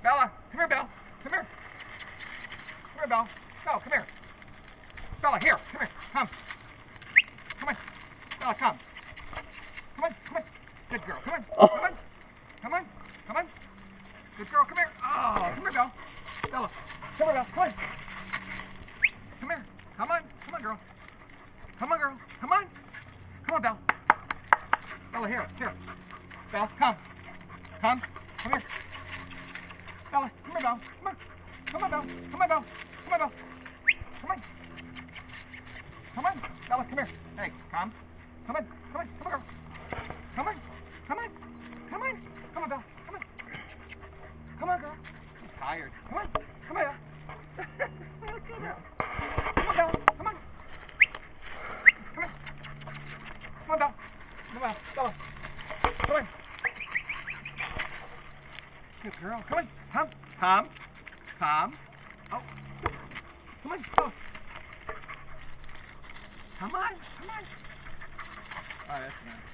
Bella, come here, Belle. Come here. Come here, Belle. Bella, come here. Bella, here. Come here. Come. Come on. Bella, come. Come on. Come on. Good girl. Come on. Come on. Come on. Come on. Good girl. Come here. Oh, come here, Belle. Bella. Come here, Belle. Come on. Come here. Come on. Come on, girl. Come on, girl. Come on. Come on, Belle. Bella, here. Here. Belle, come. Come. Come here. Bella, come here, Belle. Come on. Come on, Belle. Come on, Belle. Come on, Belle. Come on. Come on. Bella, come here. Hey, come. Come on. Come on. Come on, girl. Come on. Come on. Come on. Come on, Belle. Come on. Come on, girl. I'm tired. Come on. Come on, Belle. Come on, Belle. Come on. Come on. Come on, Belle. Come on, Bella. Come on. Good girl. Come on. Come. Come. Come. Oh. Come on. Go. Come on. Come on. Oh, that's nice.